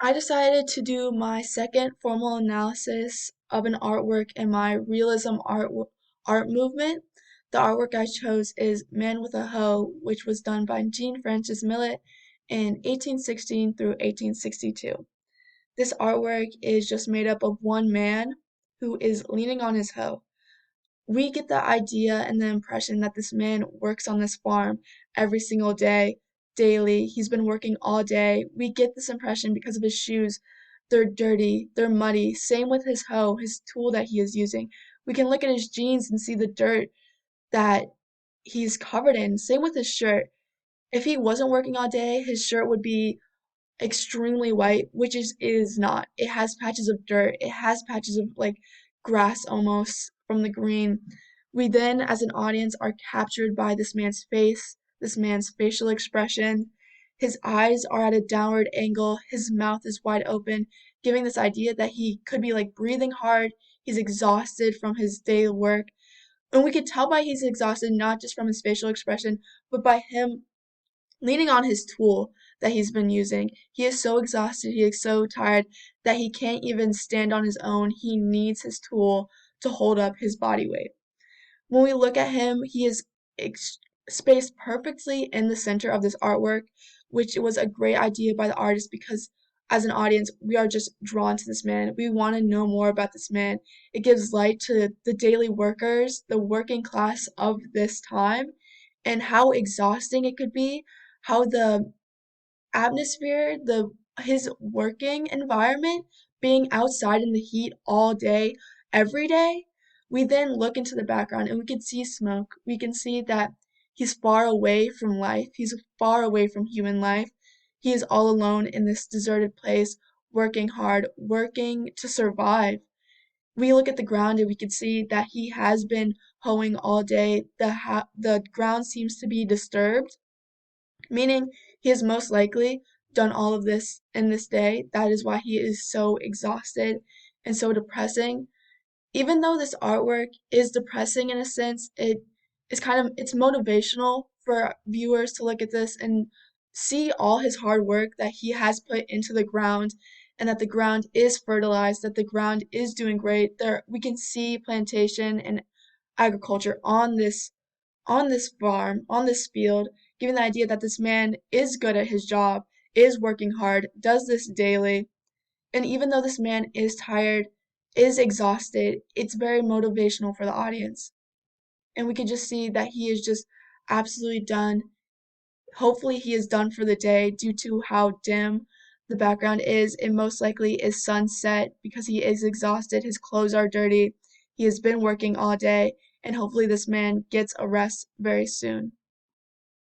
I decided to do my second formal analysis of an artwork in my realism art movement. The artwork I chose is Man with a Hoe, which was done by Jean Francis Millet in 1816 through 1862. This artwork is just made up of one man who is leaning on his hoe. We get the idea and the impression that this man works on this farm every single day, daily. He's been working all day. We get this impression because of his shoes. They're dirty, they're muddy. Same with his hoe, his tool that he is using. We can look at his jeans and see the dirt that he's covered in. Same with his shirt. If he wasn't working all day, his shirt would be extremely white, which it is not. It has patches of dirt. It has patches of like grass almost from the green. We then, as an audience, are captured by this man's face, this man's facial expression. His eyes are at a downward angle. His mouth is wide open, giving this idea that he could be like breathing hard. He's exhausted from his daily work. And we could tell by he's exhausted not just from his facial expression, but by him leaning on his tool that he's been using. He is so exhausted, he is so tired that he can't even stand on his own. He needs his tool to hold up his body weight. When we look at him, he is spaced perfectly in the center of this artwork, which was a great idea by the artist because as an audience, we are just drawn to this man. We want to know more about this man. It gives light to the daily workers, the working class of this time, and how exhausting it could be, how the atmosphere, his working environment, being outside in the heat all day, every day. We then look into the background and we can see smoke. We can see that he's far away from life. He's far away from human life. He is all alone in this deserted place, working hard, working to survive. We look at the ground and we can see that he has been hoeing all day. The ground seems to be disturbed, meaning he has most likely done all of this in this day. That is why he is so exhausted and so depressing. Even though this artwork is depressing in a sense, it's motivational for viewers to look at this and see all his hard work that he has put into the ground and that the ground is fertilized, that the ground is doing great. There we can see plantation and agriculture on this farm, on this field, giving the idea that this man is good at his job, is working hard, does this daily. And even though this man is tired, is exhausted, it's very motivational for the audience. And we can just see that he is just absolutely done. Hopefully, he is done for the day due to how dim the background is. It most likely is sunset because he is exhausted. His clothes are dirty. He has been working all day, and hopefully, this man gets a rest very soon.